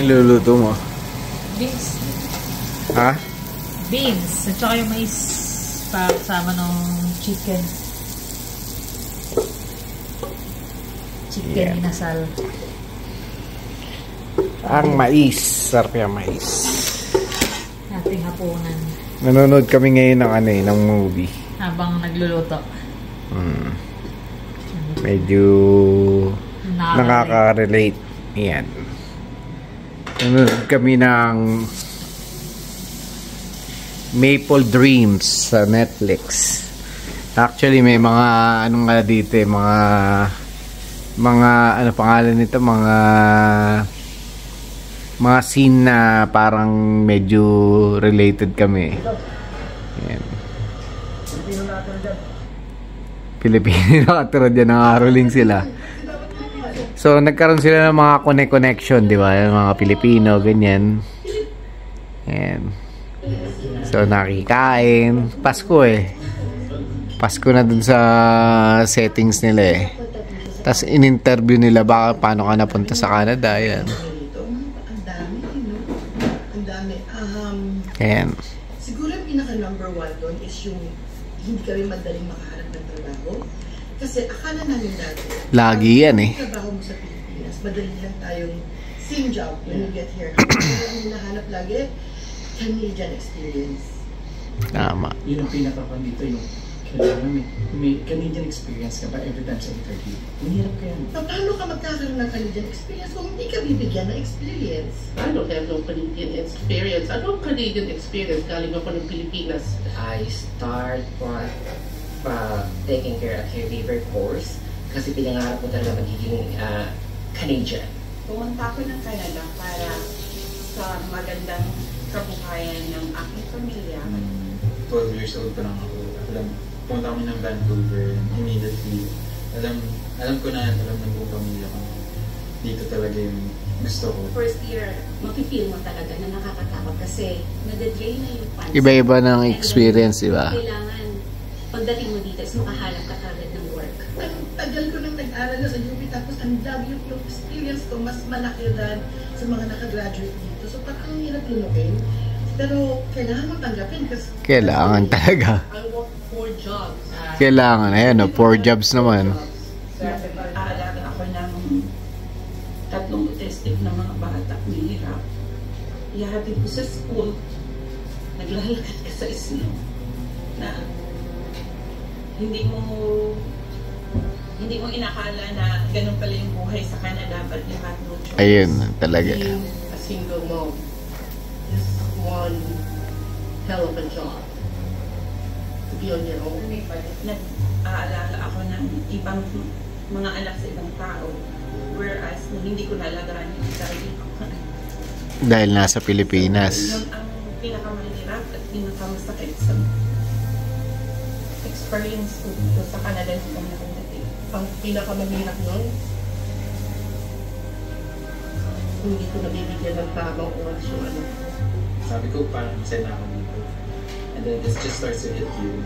Niluluto mo? Beans. Ha? Beans. At saka yung mais kasama ng chicken. Chicken inasal. Ang mais. Sarap yung mais. Ating hapunan. Nanonood kami ngayon ng movie. Habang nagluluto. Medyo nakaka-relate. Yan. Nanonood kami ng Maple Dreams sa Netflix. Actually, may mga anong nga dito mga ano pangalan nito, mga scene na parang medyo related kami. Yan. Pilipino nakatira dyan, nangaroling sila. So, nagkaroon sila ng mga connection, di ba? Yung mga Pilipino, ganyan. Yan. So, nakikain. Pasko eh. Pasko na dun sa settings nila eh. Tapos, in-interview nila baka paano ka napunta sa Canada. Yan. Ayan. Siguro yung pinaka-number one doon is yung hindi kami madaling makahanap ng trabaho. Kasi akala namin dati, lagi yan eh. trabaho mo sa Pilipinas, madali lang tayong same job when you get here. Kaya ang hinahanap lagi, Canadian experience. Tama. Yun ang pinaka-pan dito, yung kailangan may Canadian experience ka ba every time sa interview? Mahirap ka yan. Paano ka magkakaroon ng Canadian experience kung hindi ka bibigyan ng experience? I don't have no Canadian experience. I don't Canadian experience. Galing ako ng Pilipinas. I start taking care of caregiver course kasi pinangarap ko talaga magiging Canadian. Pumunta ako ng Canada para sa magandang kabuhayan ng aking pamilya. 12 years old pa lang ako. Pumunta kami ng Vancouver immediately. Alam ko na, alam ng buong pamilya ko. Dito talaga yung gusto ko. First year, mapipil mo talaga na nakakatakot kasi nade-drain na yung funds. Iba-iba ng experience, di ba? Kailangan, pagdating mo dito is makahanap ka agad ng work. Ang tagal ko nang nag-aral na sa UP tapos ang dami yung experience ko mas malaki than sa mga nakagraduate dito. So parang ang hirap lunukin. Pero kailangan mo tanggapin kasi Kailangan talaga. I work 4 jobs. Kailangan. Ayan o, 4 jobs naman. Aalaga ako ng 3 autistic na mga bata, mahirap. Ihahatid ko sa school, naglalakad ka sa snow na hindi mo inakala na ganun pala yung buhay sa Canada, but you have no choice. Ayun, talaga. Being a single mom is one hell of a job. To be on your own. Nag-aalaga ako ng ibang mga anak sa ibang tao, whereas hindi ko nalagaan yung sarili ko. Dahil nasa Pilipinas. Yun ang pinakamahirap at pinakamasakit sa experience ko sa Canada nung nakadating. Ang pinakamahirap nun, hindi ko nabibigyan ng tamang oras yung anak ko. Sabi ko, parang masaya na ako dito. And then this just starts to hit you.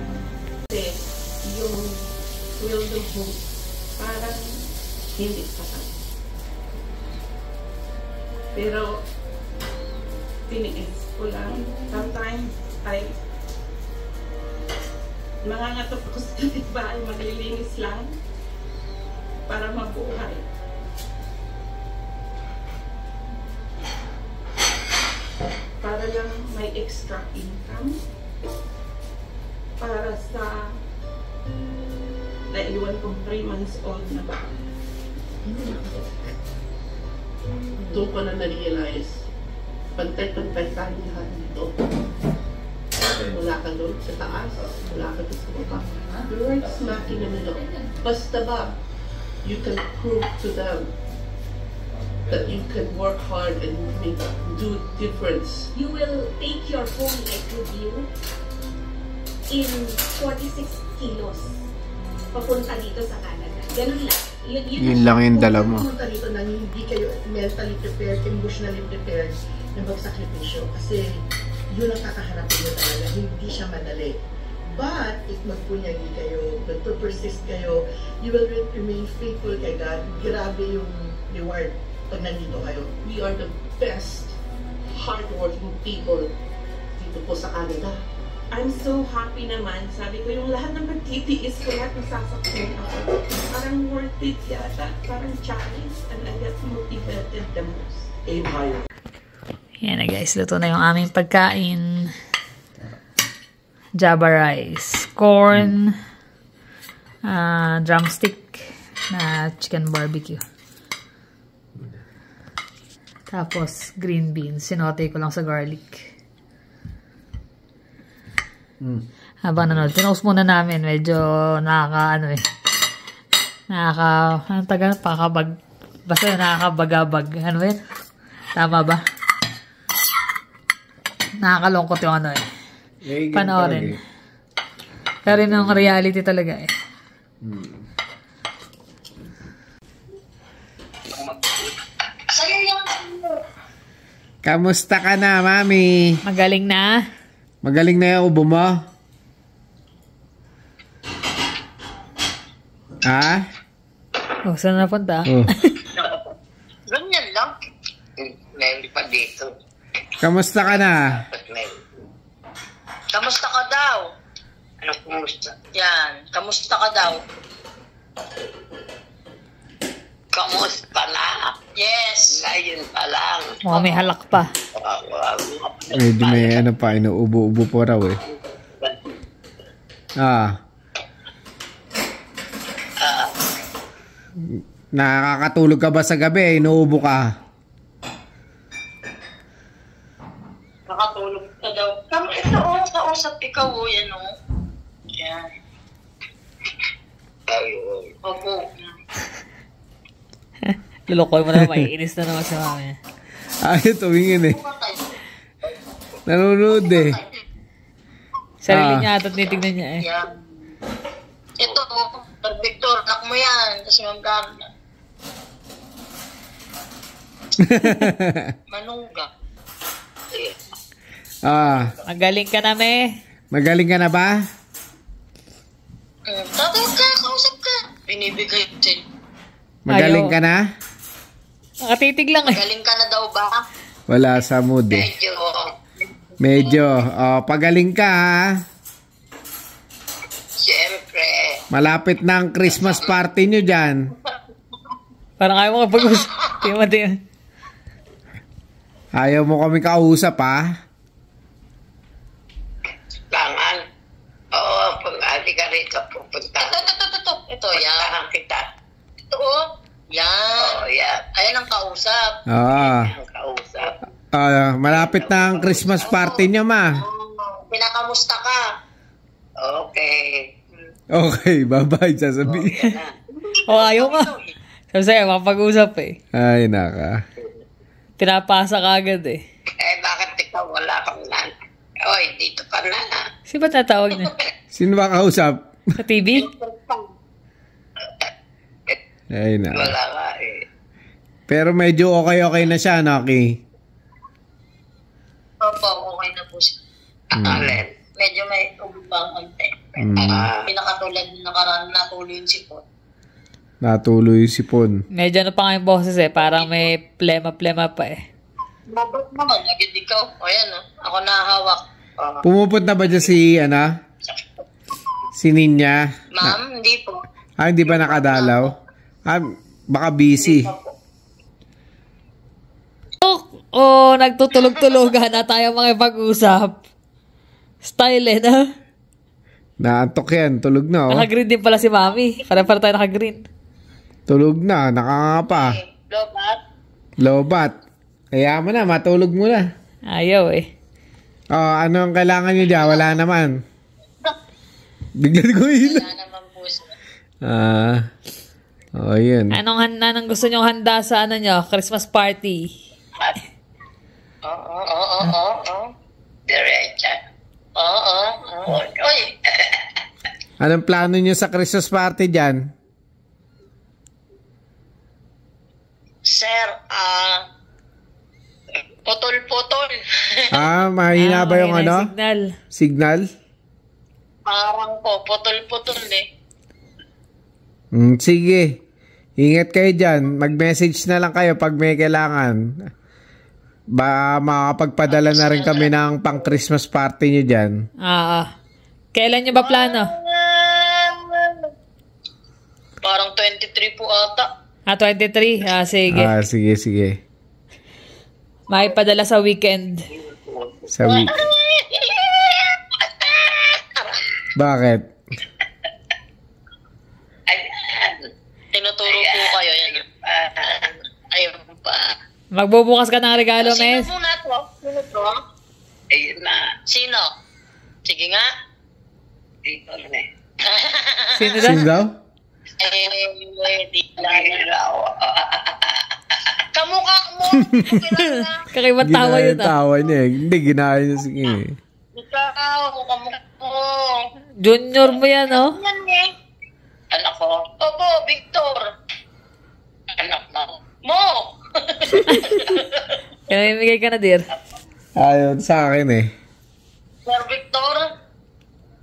Kasi yung will to hope, parang hindi sapat. Pero tiniis ko lang. Sometimes mangangatop ko sa kapitbahay, maglilinis lang para mabuhay. Para lang may extra income para sa naiwan kong 3 months old na ba. Doon ko na na-realize, pantay-pantay tayo lahat dito. Wala ka doon sa taas, wala ka doon sa baba. You're right smack in the middle. Basta ba, you can prove to them that you can work hard and do difference. You will take your home life with you in 46 kilos papunta dito sa Canada. Ganun lang. Yun lang yung dala mo. pumunta dito na hindi kayo mentally prepared, emotionally prepared na magsakripisyo. Kasi yun ang kakaharapin nyo talaga. Hindi siya madali. But, if magpunyagi kayo, magper-persist kayo, you will remain faithful kay God. Grabe yung reward pag nandito kayo. We are the best hardworking people dito po sa Canada. I'm so happy naman. Sabi ko, yung lahat ng nagtitiis ko, lahat nasasaktan ako. Parang worth it yata. Parang challenge. And I get motivated the most. Aim higher. Yan na guys, luto na yung aming pagkain. Java rice, corn, drumstick na chicken barbecue. Tapos green beans, sinote ko lang sa garlic. Habang nanood, tinost muna namin, medyo anong tagal, basta nakakabagabag. Ano yun? Tama ba? Nakakalungkot yung panoorin. Pero yung reality talaga eh. Kamusta ka na, Mami? Magaling na? Magaling na yung ubo mo? Ha? Oh, saan napunta? Oh. Ganyan lang. Hindi pa dito. Kamusta ka na? Kamusta ka daw? Ano kumusta? Yan, kamusta ka daw? Kamusta na? Yes! Ngayon pa lang. Oh, may halak pa. Medyo may inuubo-ubo po raw eh. Nakakatulog ka ba sa gabi? Inuubo ka? Nakatulog ka daw. Kausap ikaw o yan o. Yan. Opo. Lulukoy mo na, maiinis na naman sa mami. Ay, tumingin eh. Nanonood eh. Sarili niya at titignan niya eh. Yan. Ito, Victor, anak mo yan. Kasi Ma'am Carla. Manungga. Magaling ka na, me. Magaling ka na ba? Tatawag ka, kausap ka. Binibigay din. Magaling ka na? Nakatitig lang eh. Magaling ka na daw ba? Wala sa mood eh. Medyo. Pagaling ka ha. Siyempre. Malapit na ang Christmas party nyo dyan. Parang ayaw mo kapag-usap. Tingnan. Ayaw mo kami kausap ha? Tangan. Oo, pag-ali ka rito pupunta. Ito, yan. Kita. Ito, yan. Oo, yan. Ayan ang kausap. Ang kausap. Malapit na ang Christmas party nyo, ma. Pinakamusta ka? Okay. Okay, bye-bye, sasabihin. Ayaw ka. Sabi sa'yo, makapag-usap eh. Ay, naka. Tinapasa ka agad eh. Bakit ikaw wala kang nan? Oy, dito ka na. Sino ba tatawag niya? Sino ba kausap? Sa TV? Ay, naka. Wala ka eh. Pero medyo okay na siya, Naki. Opo, okay na po siya. Alin? Medyo may ubang konti. Pinakatulad na nakaraan natuloy yung sipon. Natuloy yung sipon. Medyo ano pa nga yung boses eh. Parang may plema-plema pa eh. Mabot naman, agad ikaw. O yan, ako nahahawak. Pumupunta ba dyan si, si Ninya? Ma'am, hindi po. Hindi ba nakadalaw? Baka busy. Nagtutulog-tulogan na tayo makipag-usap. Style eh, na? Naantok yan. Tulog na, oh. Naka-green din pala si Mami. Para tayo naka-green. Tulog na. Nakangapa. Lobat? Lobat. Kaya mo na. Matulog mo na. Ayaw eh. Ano ang kailangan nyo dyan? Wala naman. Biglan ko hila. Wala naman po siya. Yun. Anong gusto nyong handa sa Christmas party? Oo. Diretsa. Oo. Uy. Anong plano nyo sa Christmas party dyan? Sir, putol-putol. Mahina ba yung Signal. Signal? Parang po, putol-putol eh. Sige. Ingat kayo dyan. Mag-message na lang kayo pag may kailangan. Ba, makapagpadala na rin kami ng pang Christmas party nyo dyan. Kailan nyo ba plano? Parang 23 po ata. 23? Sige. Sige. Maipadala sa weekend. Sa week. Bakit? Tinuturo po kayo yan. Ayun pa. Magbubukas ka ng regalo, Mes? Sino muna to? Sino to? Ayun na. Sino? Sige nga. Dito na eh. Sino daw? Sino daw? Di lang. Kamukha mo. Kakibang tawa yun tawa niya eh. Hindi, ginaya niya sige. Ikaw, kamukha mo. Junior mo yan, oh. Yan eh. Anak ko. Opo, Victor. Anak mo. Kaya imigay ka na, dear. Ayun, sa akin eh. Sir Victor?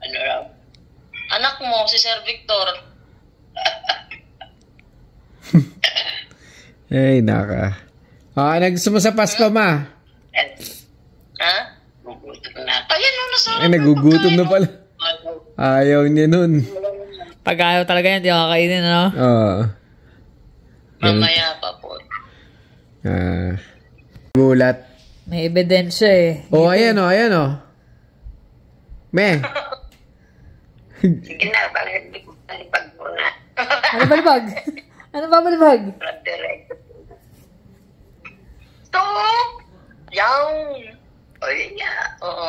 Ano raw? Anak mo, si Sir Victor. Ay, naka. Gusto mo sa Pasko, ma? Ha? Gugutom na. Ayan, nasarap. Nagugutom na pala. Ayaw niya nun. Pag ayaw talaga yan, di ako kakainin, no? Oo. Mamaya pa po. Gulat. May ebidensya eh. Ayan o. Me. Sige na, balibag muna. Ano balibag? Ano ba balibag? Ito! Yan! O, yun nga. Oo.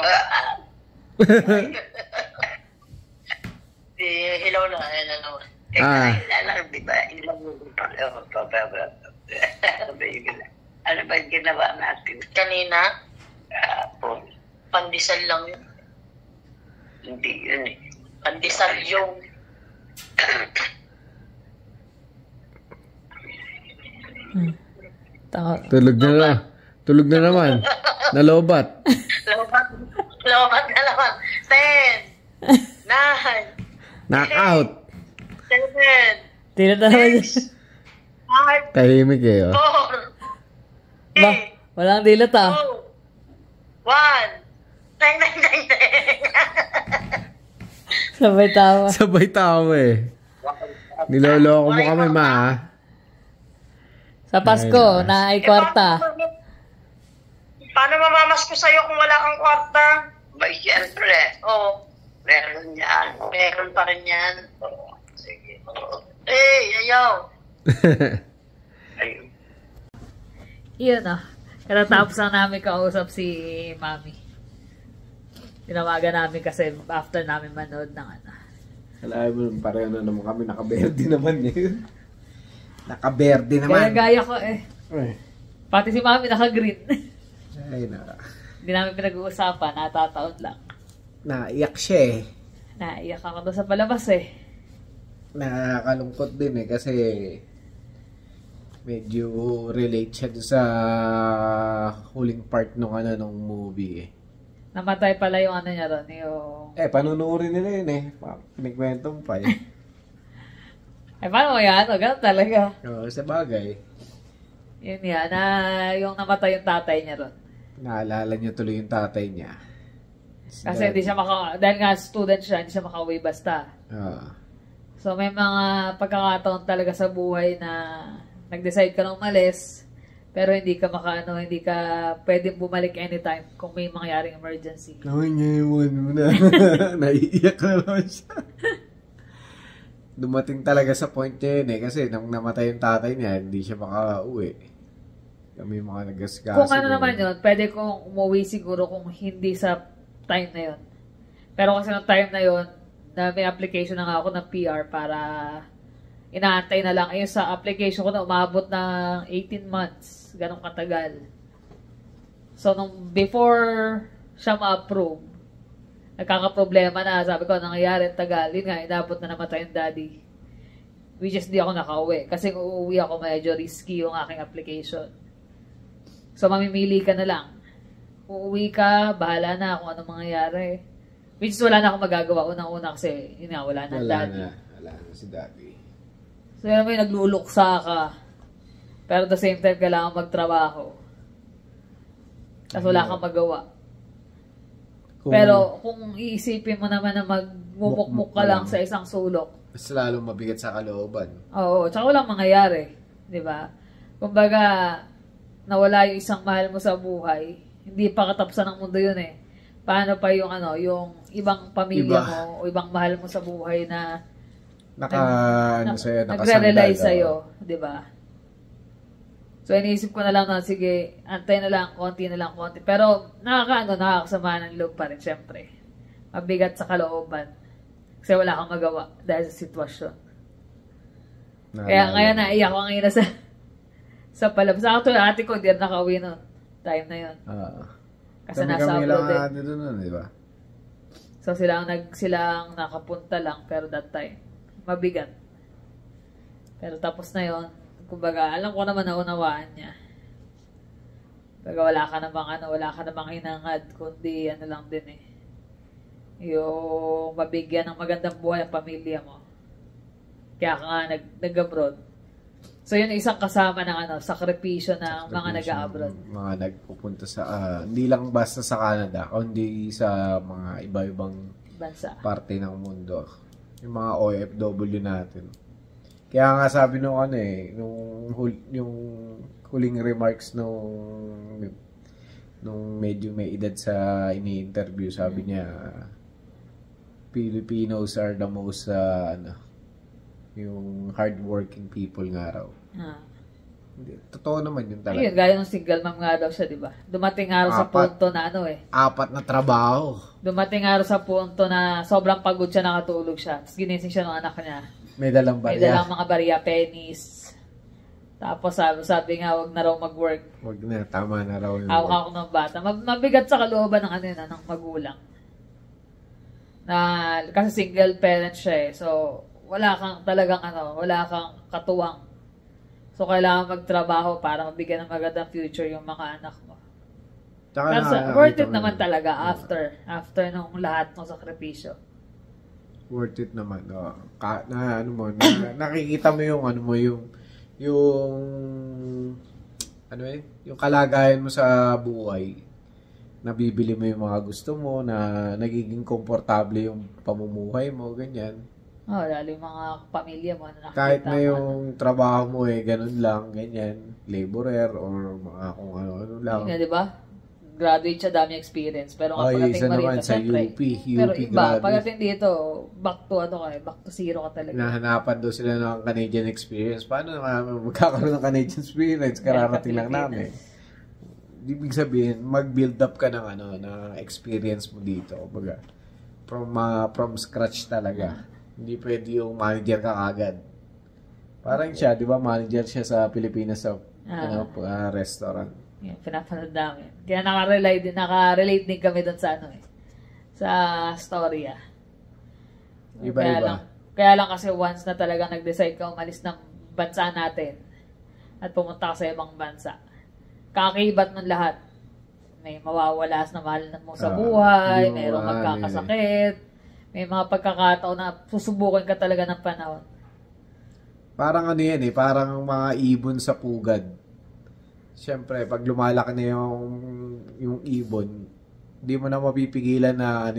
Hilaw na, ayan na naman. Kailangan, di ba? Ilang pa. Ano ba yung ginawa natin? Kanina? Pandesal lang yun. Hindi yun eh. Pandesal yung... Tulog na naman. Nalobat. Lobat na naman. 10, 9, Knockout. 7, Tira na naman yun. 5, Tahimik eh. 4, Ba, walang dilat 2, 1. Dang. Sabay tawa. Sabay tawa eh. Niloloko mo kami, ma. Sa Pasko, na ay kwarta. Paano mamamasko sa'yo kung wala kang kwarta? Ba, siyempre. Oo. Meron yan. Meron pa rin yan. Oo. Sige. Oo. Ayaw. Ayun. Yun Katatapos lang namin kausap si Mami. Tinawagan namin kasi after namin manood ng Alam mo, pareho na naman kami. Nakaberde naman yun. Nakaberde naman. Kaya gaya ko eh. Pati si Mami naka-green. Ay, naka. Hindi namin pinag-uusapan. Natataon lang. Naiyak siya eh. Naiyak ako doon sa palabas eh. Nakakalungkot din eh kasi medyo relate siya doon sa huling part nung movie eh. Namatay pala yung niya ron. Yung... panunurin nila yun eh. Pinagkwentong pa eh. Paano mo yan? Ganun talaga. Oo, sa bagay. Yun yan, yung namatay yung tatay niya ron. Naalala niyo tuloy yung tatay niya. Kasi hindi siya dahil nga student siya, hindi siya makauwi basta. So may mga pagkakataon talaga sa buhay na nag-decide ka nang umalis, pero hindi ka hindi ka pwedeng bumalik anytime kung may mangyaring emergency. Ngayon mo na. Naiiyak na naman siya. Dumating talaga sa point niya yun eh, kasi nung namatay yung tatay niya, hindi siya makauwi. Kami mga nagasgas. Kung naman yun, pwede kong umuwi siguro kung hindi sa time na yun. Pero kasi ng time na yun, na may application na nga ako ng PR para inaantay na lang. Ayun sa application ko na umabot ng 18 months. Ganong katagal. So, before siya ma-approve, nagkakaproblema na. Sabi ko, nangyayari tagal. Yun nga, inabot na namatay yung daddy. Which is di ako nakauwi. Kasi kung uuwi ako, medyo risky yung aking application. So, mamimili ka na lang. Uuwi ka, bahala na kung anong mangyayari. Which is wala na akong magagawa. Unang-una kasi, yun nga, wala na daddy. Wala na si daddy. So, yun may nagluluksa ka. Pero at the same time, kailangan magtrabaho. Tapos wala kang magawa. Pero kung iisipin mo naman na magmumukmuk ka lang sa isang sulok, mas lalong mabigat sa kalooban. Oo, tsaka walang mangyayari. Di ba? Kumbaga, nawala yung isang mahal mo sa buhay, hindi pa katapusan ng mundo yun eh. Paano pa yung yung ibang pamilya mo o ibang mahal mo sa buhay na nagre-rely sa'yo, di ba? So, iniisip ko na lang na, sige, antay na lang, konti. Pero, nakakasama ng loob pa rin, syempre. Mabigat sa kalooban. Kasi wala kang magawa dahil sa sitwasyon. Kaya ngayon naiyak ko ngayon sa palabas. Actually, ate ko, di na nakauwi noon. Time na yun. Kasi nasa abroad din. Diba? So, sila ang nakapunta lang, pero that time, mabigat. Pero tapos na yun, kumbaga, alam ko naman na unawaan niya. Kumbaga, wala ka namang hinangad, kundi lang din eh. Yung mabigyan ng magandang buhay ang pamilya mo. Kaya ka nga nag-abroad. So, yun isang kasama ng sakripisyo ng mga nag-abroad. Mga nagpupunta sa, hindi lang basta sa Canada, kundi sa mga iba-ibang bansa, parte ng mundo. Yung mga OFW natin. Kaya nga sabi nung yung huling remarks nung medyo may edad sa ini-interview, sabi niya, Filipinos are the most yung hardworking people nga raw. Totoo naman yun talaga. Ayun, gaya ng single mom nga daw siya, di ba? Dumating araw sa punto na 4 na trabaho. Dumating araw sa punto na sobrang pagod siya, nakatulog siya. Tapos ginising siya ng anak niya. May dalang mga barya, pennies. Tapos sabi nga, wag na raw mag-work. Wag na, tama na raw yung hawak ako ng bata. Mabigat sa kalooban ng magulang. Kasi single parent siya eh. So, wala kang katuwang. So, kailangan magtrabaho para mabigyan ng magandang future yung mga anak mo. Pero worth it naman talaga after nung lahat ng sakripisyo. Worth it naman. Nakikita mo yung yung kalagayan mo sa buhay. Nabibili mo yung mga gusto mo, na nagiging komportable yung pamumuhay mo, ganyan. Lalo yung mga pamilya mo. Kahit na yung trabaho mo ganun lang, ganyan, laborer or mga kung ano lang. Di ba? Graduate siya, dami experience. Pero pagdating mo rito, sa UP pero iba, pagdating dito, back to zero ka talaga. Nahanapan daw sila ng Canadian experience. Paano magkakaroon ng Canadian experience? Kararating lang namin. Ibig sabihin, mag-build up ka ng na experience mo dito. Kumbaga, from scratch talaga. Hindi pwede yung manager ka agad. Parang siya, di ba, manager siya sa Pilipinas sa restaurant. Yeah, pinapanood namin. Kaya nakarelate din kami doon sa sa storya. Iba-iba. Kaya lang kasi once na talaga nag-decide ka umalis ng bansa natin at pumunta ka sa ibang bansa, kakibat ng lahat. May mawawala na mahal mo sa buhay, mayroong magkakasakit, may mga pagkakataon na susubukan ka talaga ng panahon. Parang parang mga ibon sa pugad. Siyempre, pag lumalaki na yung ibon, hindi mo na mapipigilan na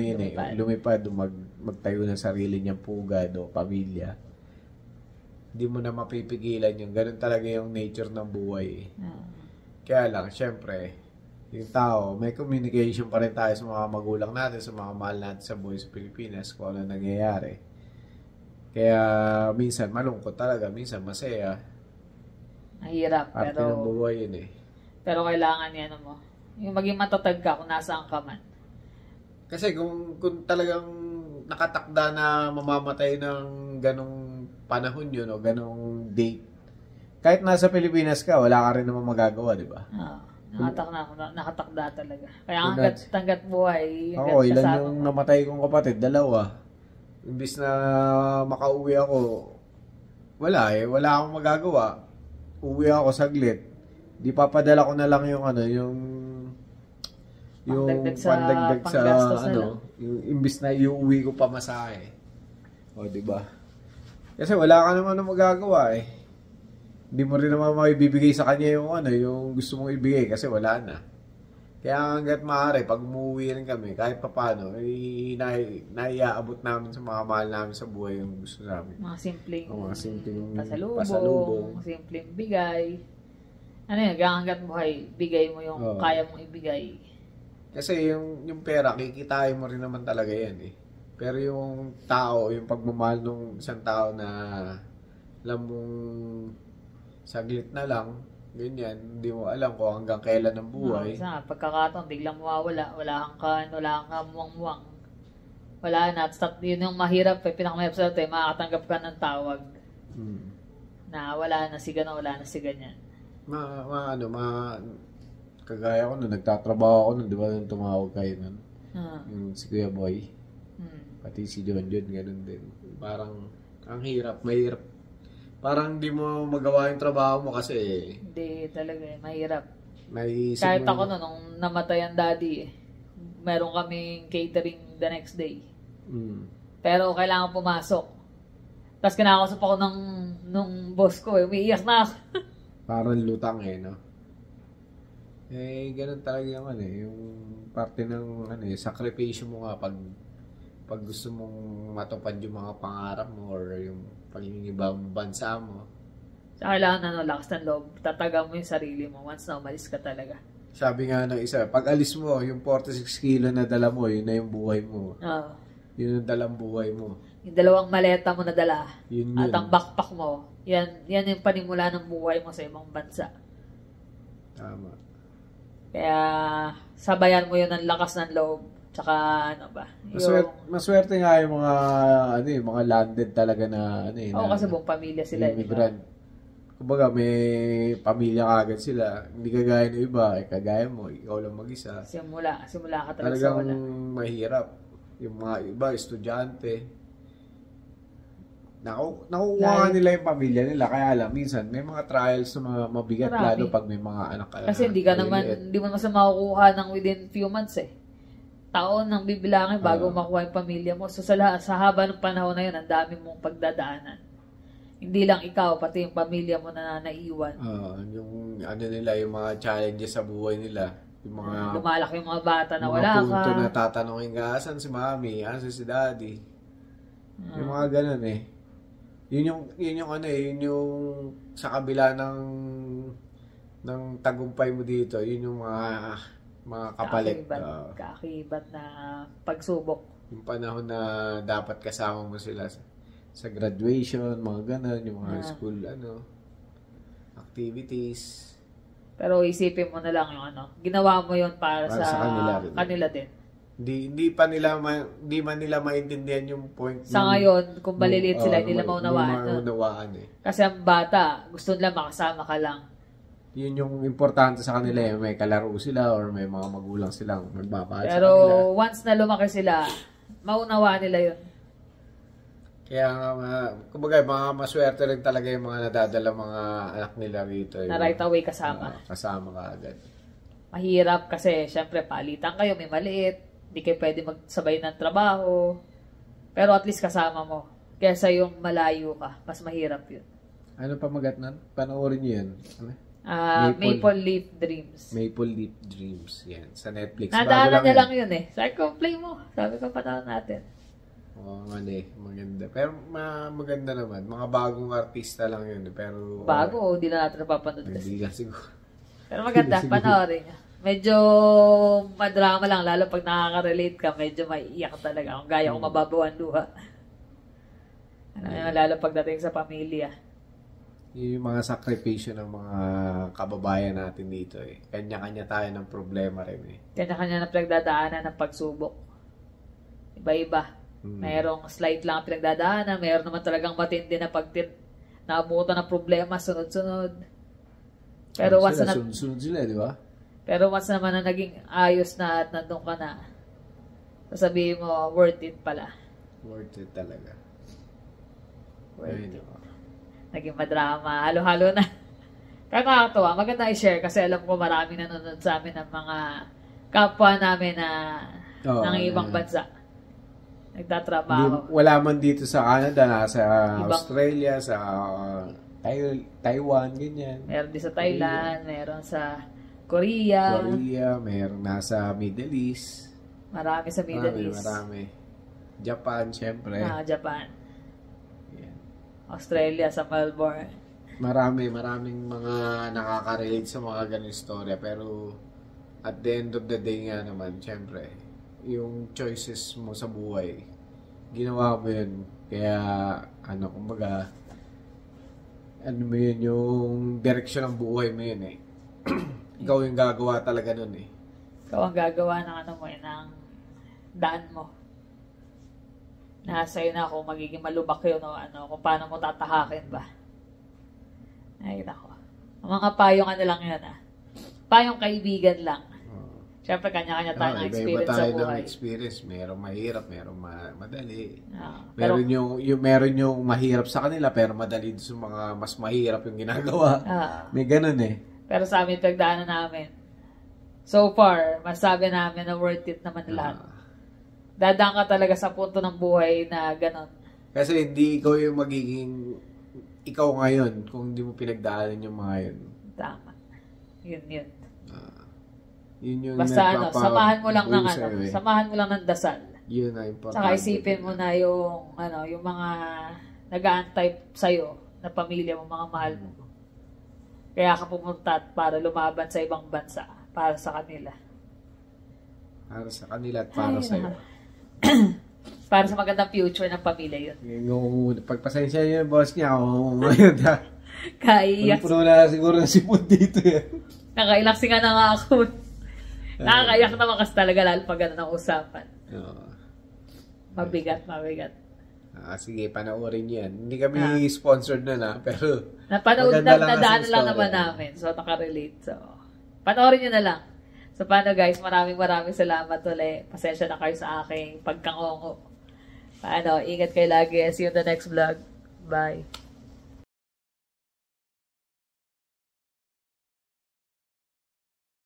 lumipad, magtayo ng sarili niyang pugad o pamilya. Hindi mo na mapipigilan yung ganun talaga yung nature ng buhay. Kaya lang, siyempre, yung tao, may communication pa rin tayo sa mga magulang natin, sa mga mahal natin sa buhay sa Pilipinas, kung ano nangyayari. Kaya, minsan malungkot talaga, minsan masaya. Mahirap, parte ng buhay yun Pero kailangan yung maging matatag ka kung nasaan ka man. Kasi kung talagang nakatakda na mamamatay ng ganong panahon yun o ganong date, kahit nasa Pilipinas ka, wala ka rin naman magagawa, di ba? Nakatakda talaga. Kaya hanggat buhay, ilan yung namatay kong kapatid? 2. Imbis na makauwi ako, wala akong magagawa. Uwi ako saglit. Di papadala ko na lang yung pandagdag sa yung imbis na iuwi ko pa masahe. O, di ba? Kasi wala ka naman na magagawa Hindi mo rin naman maibibigay sa kanya yung gusto mong ibigay kasi wala na. Kaya hanggat maaari, pag umuwi rin kami, kahit paano, naiaabot namin sa mga mahal namin sa buhay yung gusto namin. Mga simpleng pasalubong, simpleng bigay. Ano yun, hanggat buhay, bigay mo yung kaya mong ibigay. Kasi yung pera, kikitain mo rin naman talaga yan eh. Pero yung tao, yung pagmamahal ng isang tao na alam mong saglit na lang, ganyan, hindi mo alam kung hanggang kailan ang buhay. Pagkakataon, biglang mawawala, wala kang muwang-muwang. Wala na, yun yung mahirap, pinakamahirap sa ito, makakatanggap ka ng tawag. Na wala na si gano'n, wala na si ganyan. Kagaya ko nun, nagtatrabaho ako nun, di ba yung tumawag kayo nun? Yung si Kuya Boy. Pati si John, ganun din. Parang, ang mahirap. Parang hindi mo magawa yung trabaho mo kasi hindi talaga mahirap. Kahit ako nung namatay ang daddy meron kaming catering the next day. Pero kailangan pumasok. Tapos kinakausap ako nung boss ko umiiyak na ako. Parang lutang no? Ganun talaga yung parte ng sakripisyo mo nga pag gusto mong matupad yung mga pangarap mo or yung pag-ibang bansa mo. So, kailangan lakas ng loob. Tataga mo yung sarili mo once na umalis ka talaga. Sabi nga ng isa, pag alis mo, yung 46 kilo na dala mo, yun na yung buhay mo. Yun yung dalang buhay mo. Yung 2 maleta mo na dala. Yun. At ang backpack mo, yan yung panimula ng buhay mo sa ibang bansa. Tama. Kaya, sabayan mo yun ng lakas ng loob. Tsaka maswerte nga yung mga landed talaga na kasi buong pamilya sila. Immigrant. Kumbaga may pamilya kagad sila. Hindi kagaya ng iba, kagaya mo, ikaw lang mag-isa. Simula ka talaga talagang sa wala. Mahirap. Yung mga iba, estudyante. Nakukuha nila yung pamilya nila. Kaya alam, minsan may mga trials na mabigat. Marami. Lalo pag may mga anak ka. Kasi hindi mo naman makukuha ng within few months taon nang bibilangin bago makuha yung pamilya mo. So sa haba ng panahon na yun, ang dami mong pagdadaanan. Hindi lang ikaw, pati yung pamilya mo na naiwan. Yung nila, yung mga challenges sa buhay nila. Yung mga lumalaki yung mga bata na wala ka. Mga punto na tatanungin ka, asan si mami, asan si daddy. Yung mga ganun Yun yung sa kabila ng tagumpay mo dito, yun yung mga kapalit. Kaakibat na pagsubok. Yung panahon na dapat kasama mo sila sa graduation, mga ganun, yung mga school, activities. Pero isipin mo na lang yung ginawa mo yun para sa kanila din. Hindi man nila maintindihan yung point. Sa ngayon, kung maliliit sila, hindi nila maunawaan. Kasi ang bata, gusto nila makasama ka lang. Yun yung importante sa kanila. May kalaro sila or may mga magulang silang magmamahal sa kanila. Pero once na lumaki sila, maunawaan nila yun. Kaya kumbaga, mga maswerte rin talaga yung mga nadadala mga anak nila rito. Na right away kasama. Kasama ka agad. Mahirap kasi, syempre, palitan kayo, may maliit. Hindi kayo pwede magsabay ng trabaho. Pero at least kasama mo. Kesa yung malayo ka, mas mahirap yun. Ano pa magat nun? Panoorin nyo yun? Maple Leaf Dreams. Maple Leaf Dreams. Yan. Sa Netflix. Nadaanan niya lang yun Sabi ko, play mo. Sabi ko, panahon natin. Maganda. Pero maganda naman. Mga bagong artista lang yun. Pero bago, hindi na natin napapanood kasi. Hindi lang siguro. Pero maganda, panoorin niya. Medyo madrama lang, lalo pag nakaka-relate ka, medyo maiiyak talaga. Kung gaya kong mababawan luha. Lalo pagdating sa pamilya. Yung mga sakripisyo ng mga kababayan natin dito Kanya-kanya tayo ng problema rin Kanya-kanya na pinagdadaanan ng pagsubok. Iba-iba. Mayroong slight lang ang pinagdadaanan, mayroon naman talagang matindi na naabutan ng problema, sunod-sunod. Pero sunod-sunod sila, di ba? Pero once naman na naging ayos na at nandun ka na, sasabihin mo, worth it pala. Worth it talaga. Worth it. Naging madrama, halo-halo na. Kaya nakakatawa, maganda i-share kasi alam ko marami nanonood sa amin ng mga kapwa namin na ng ibang bansa. Nagtatrabaho. Wala man dito sa Canada, sa Australia, sa Taiwan, ganyan. Meron din sa Thailand, meron sa Korea. Mayroong nasa Middle East. Marami sa Middle East. Marami. Japan, syempre. Japan. Yan. Australia, sa Melbourne. Maraming mga nakaka-relate sa mga ganung istorya. Pero, at the end of the day nga naman, syempre, yung choices mo sa buhay, ginawa mo yun. Kaya, kumbaga, mo yun, yung direksyon ng buhay mo yun eh. Ikaw yung gagawa talaga nun eh. Ikaw ang gagawa ng ng daan mo. Nasa na kung magiging malubak yun o kung paano mo tatahakin ba. Ay, nako. Ang mga payong lang yan Payong kaibigan lang. Siyempre, kanya-kanya tayo ng experience sa buhay. Iba tayo ng experience. Merong mahirap, merong madali. Meron yung mahirap sa kanila, pero madali sa mga mas mahirap yung ginagawa. May ganun eh. Pero sa amin, pagdaanan namin, so far, masabi namin na worth it naman lahat. Dadaan ka talaga sa punto ng buhay na ganun. Kasi hindi ikaw yung magiging ikaw ngayon kung hindi mo pinagdaanan yung mga yun. Tama. Yun. Yun yung basta samahan mo lang ng samahan mo lang ng dasal. Yun na importante. Saka isipin mo na yung yung mga nag-aantay sa'yo na pamilya mo, mga mahal mo. Kaya ka pumunta para lumaban sa ibang bansa para sa kanila. Para sa kanila at para sa'yo. Para sa magandang future ng pamilya yun. Yung pagpasensya niyo yung boss niya, ngayon kaiyak. Puno na siguro na sipon dito yan. Nakaiyak nga na nga ako. Nakakaiyak naman kasi talaga lalo pag gano'n ang usapan. Mabigat. Sige, panoorin yan. Hindi kami sponsored pero napanood nadaan lang naman namin. So, nakarelate. So, panoorin nyo na lang. So, paano guys, maraming salamat ulit. Pasensya na kayo sa aking pagkangongo. Ingat kayo lagi. See you in the next vlog. Bye.